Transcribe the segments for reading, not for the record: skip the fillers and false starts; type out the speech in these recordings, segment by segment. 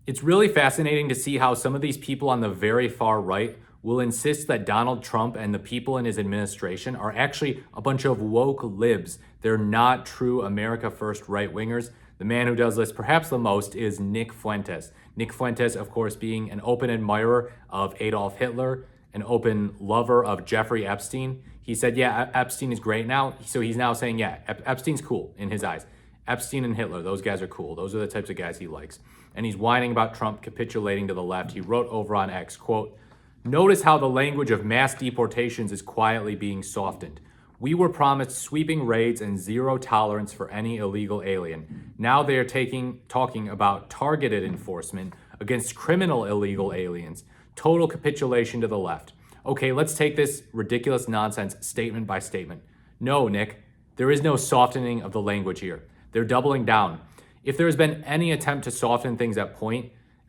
It's really fascinating to see how some of these people on the very far right will insist that Donald Trump and the people in his administration are actually a bunch of woke libs. They're not true America First right wingers. The man who does this perhaps the most is Nick Fuentes. Nick Fuentes, of course, being an open admirer of Adolf Hitler, an open lover of Jeffrey Epstein. He said, yeah, Epstein is great now. So he's now saying, yeah, Epstein's cool in his eyes. Epstein and Hitler, those guys are cool. Those are the types of guys he likes. And he's whining about Trump capitulating to the left. He wrote over on X, quote, "Notice how the language of mass deportations is quietly being softened. We were promised sweeping raids and zero tolerance for any illegal alien. Now they are talking about targeted enforcement against criminal illegal aliens. Total capitulation to the left." Okay, let's take this ridiculous nonsense statement by statement. No, Nick, there is no softening of the language here. They're doubling down. If there has been any attempt to soften things at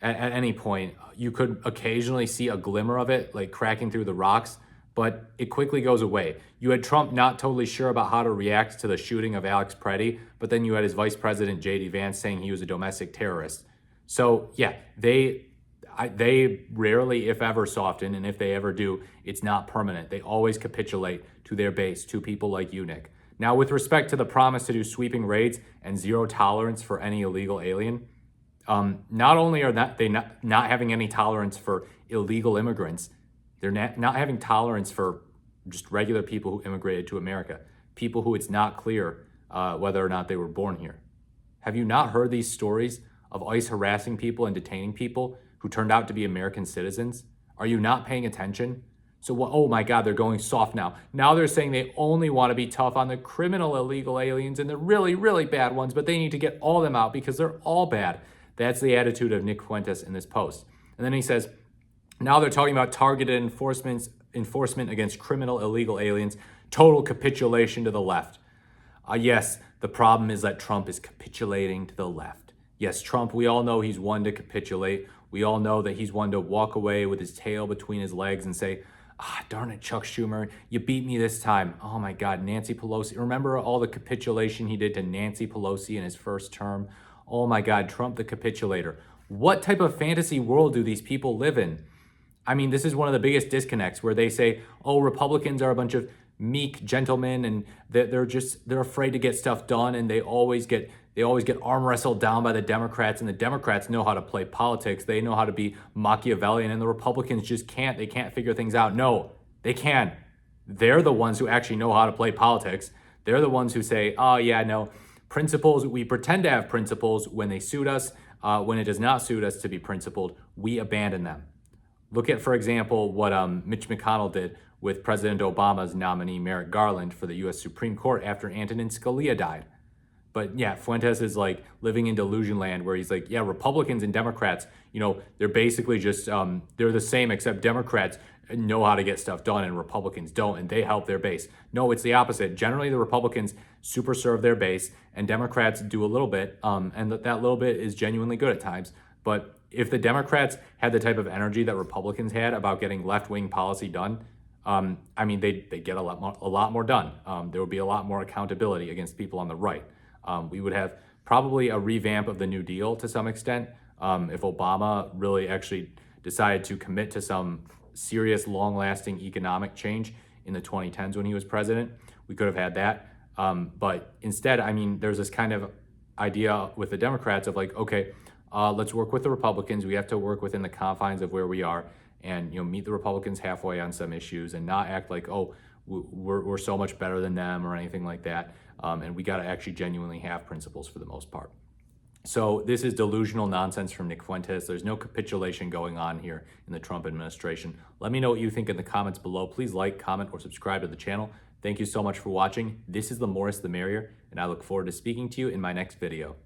any point, you could occasionally see a glimmer of it, like cracking through the rocks, but it quickly goes away. You had Trump not totally sure about how to react to the shooting of Alex Preddy, but then you had his vice president, J.D. Vance, saying he was a domestic terrorist. So yeah, they rarely, if ever, soften, and if they ever do, it's not permanent. They always capitulate to their base, to people like you, Nick. Now, with respect to the promise to do sweeping raids and zero tolerance for any illegal alien, not only are they not having any tolerance for illegal immigrants, they're not having tolerance for just regular people who immigrated to America, people who it's not clear whether or not they were born here. Have you not heard these stories of ICE harassing people and detaining people who turned out to be American citizens? Are you not paying attention? So, oh my God, they're going soft now. Now they're saying they only want to be tough on the criminal illegal aliens and the really, really bad ones, but they need to get all of them out because they're all bad. That's the attitude of Nick Fuentes in this post. And then he says, now they're talking about targeted enforcement against criminal illegal aliens, total capitulation to the left. Yes, the problem is that Trump is capitulating to the left. Yes, Trump, we all know he's one to capitulate. We all know that he's one to walk away with his tail between his legs and say, darn it, Chuck Schumer, you beat me this time. Oh my God, Nancy Pelosi. Remember all the capitulation he did to Nancy Pelosi in his first term? Oh my God, Trump the capitulator. What type of fantasy world do these people live in? I mean, this is one of the biggest disconnects where they say, oh, Republicans are a bunch of meek gentlemen and they're afraid to get stuff done, and they always get arm wrestled down by the Democrats, and the Democrats know how to play politics. They know how to be Machiavellian, and the Republicans just can't. They can't figure things out. No, they can. They're the ones who actually know how to play politics. They're the ones who say, oh yeah, no, principles, we pretend to have principles when they suit us. When it does not suit us to be principled, we abandon them. Look at, for example, what Mitch McConnell did with President Obama's nominee, Merrick Garland, for the U.S. Supreme Court after Antonin Scalia died. But yeah, Fuentes is like living in delusion land where he's like, yeah, Republicans and Democrats, they're basically just, they're the same, except Democrats know how to get stuff done and Republicans don't, and they help their base. No, it's the opposite. Generally, the Republicans super serve their base and Democrats do a little bit, and that little bit is genuinely good at times. But if the Democrats had the type of energy that Republicans had about getting left-wing policy done, they'd get a lot more done. There would be a lot more accountability against people on the right. We would have probably a revamp of the New Deal to some extent. If Obama really actually decided to commit to some serious, long-lasting economic change in the 2010s when he was president, we could have had that. But instead, there's this kind of idea with the Democrats of like, okay, let's work with the Republicans. We have to work within the confines of where we are and meet the Republicans halfway on some issues and not act like, oh, we're so much better than them or anything like that. And we got to actually genuinely have principles for the most part. So this is delusional nonsense from Nick Fuentes. There's no capitulation going on here in the Trump administration. Let me know what you think in the comments below. Please like, comment, or subscribe to the channel. Thank you so much for watching. This is the More the Merrier, and I look forward to speaking to you in my next video.